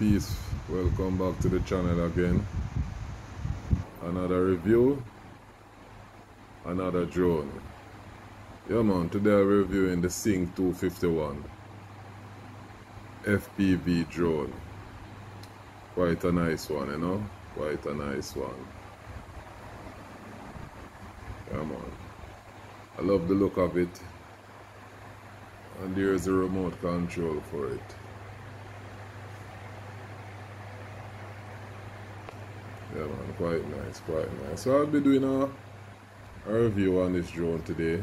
peace, welcome back to the channel again. Another review, another drone. Yeah man, today I'm reviewing the Sync 251 FPV drone. Quite a nice one, you know, quite a nice one. Yeah man, I love the look of it, and there's a remote control for it. Yeah man, quite nice, quite nice. So I'll be doing a review on this drone today,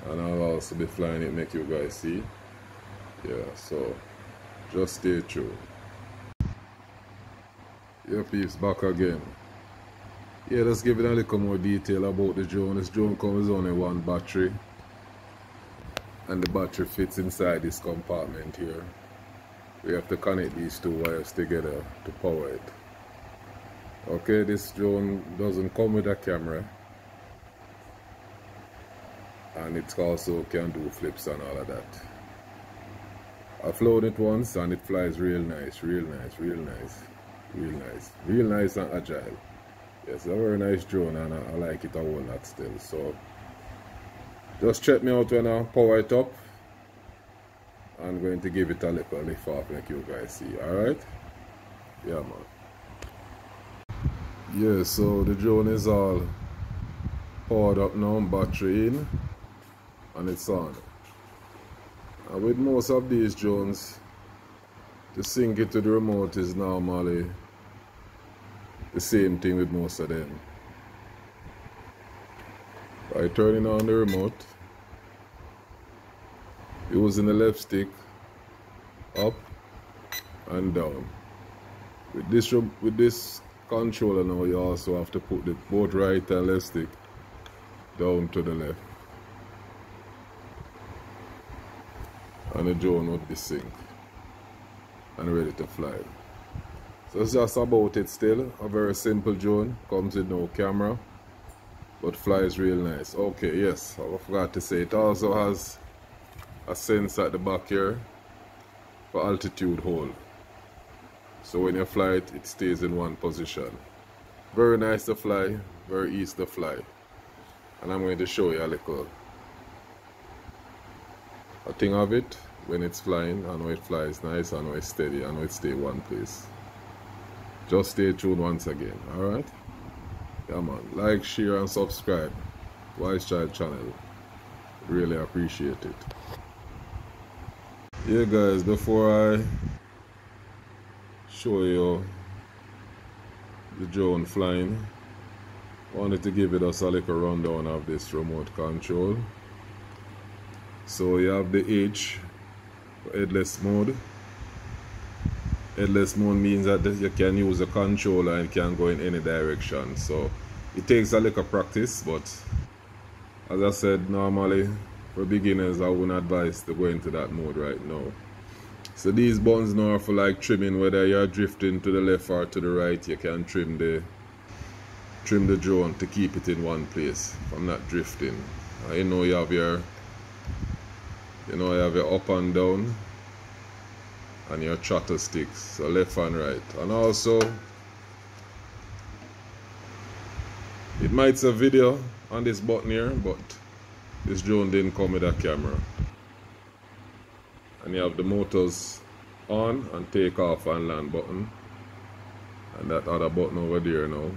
and I'll also be flying it, make you guys see. Yeah, so just stay tuned. Yeah peeps, back again. Yeah, let's give it a little more detail about the drone. This drone comes with only one battery, and the battery fits inside this compartment here. We have to connect these two wires together to power it. Okay, this drone doesn't come with a camera, and it also can do flips and all of that. I've flown it once and it flies real nice, real nice, real nice, real nice, real nice and agile. Yes, a very nice drone, and I like it a whole lot still. So just check me out when I power it up. I'm going to give it a little lift off, like you guys see. Alright? Yeah man. Yeah, so the drone is all powered up now, battery in, and it's on. And with most of these drones, to sync it to the remote is normally the same thing with most of them. By turning on the remote, using the left stick up and down. With this controller now, you also have to put the both right and left stick down to the left, and the drone would be synced and ready to fly. So it's just about it still. A very simple drone, comes with no camera, but flies real nice. Okay, yes, I forgot to say, it also has a sensor at the back here for altitude hold. So when you fly it, it stays in one position. Very nice to fly, very easy to fly. And I'm going to show you a thing of it when it's flying. I know it flies nice, I know it's steady, I know it stays one place. Just stay tuned once again, alright? Yeah man, like, share and subscribe. Wise Child channel. Really appreciate it. Yeah guys, before I show you the drone flying, I wanted to give it a little rundown of this remote control. So you have the H for headless mode. Headless mode means that you can use the controller and it can go in any direction. So it takes a little practice, but as I said, normally for beginners I wouldn't advise to go into that mode right now. So these buttons now are for like trimming, whether you're drifting to the left or to the right. You can trim the drone to keep it in one place from not drifting. You have your up and down and your throttle sticks, so left and right. And also it might say video on this button here, but this drone didn't come with a camera. And you have the motors on and take off and land button, and that other button over there now,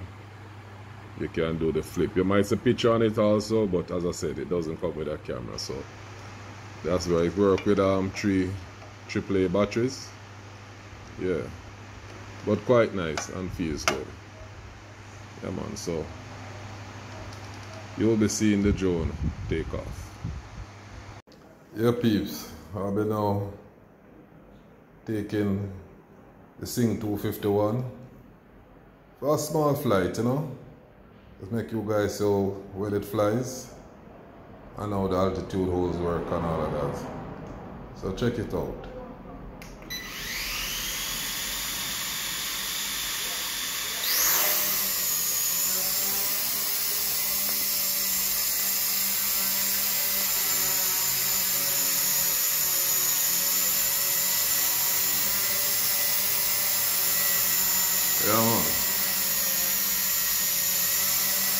you can do the flip. You might see a picture on it also, but as I said, it doesn't come with a camera. So that's where it works with 3 AAA batteries. Yeah, but quite nice and feels good. Yeah man, so you'll be seeing the drone take off. Yeah peeps, I'll be now taking the Sync 251 for a small flight, you know. Just make you guys see how well it flies and how the altitude holds work and all of that. So check it out.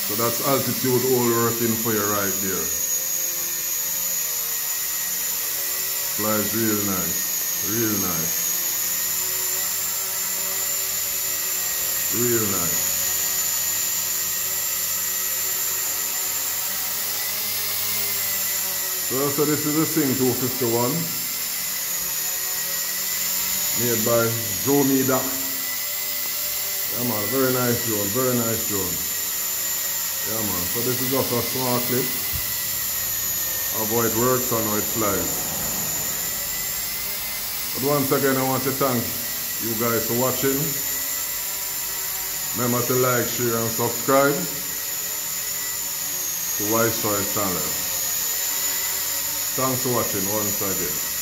So that's altitude all working for you right there. Flies real nice, real nice, real nice. So this is the Sync 251 made by Dromida. Yeah man, very nice drone, very nice drone. Yeah man, so this is just a small clip of how it works and how it flies. But once again, I want to thank you guys for watching. Remember to like, share and subscribe to Wise Choice channel. Thanks for watching once again.